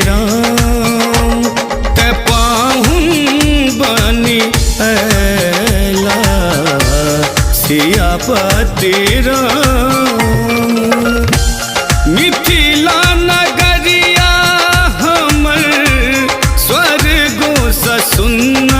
राम ते पाहुन बनी ऐला सियापति राम। मिथिला नगरिया हमर स्वर्गों स सुंदर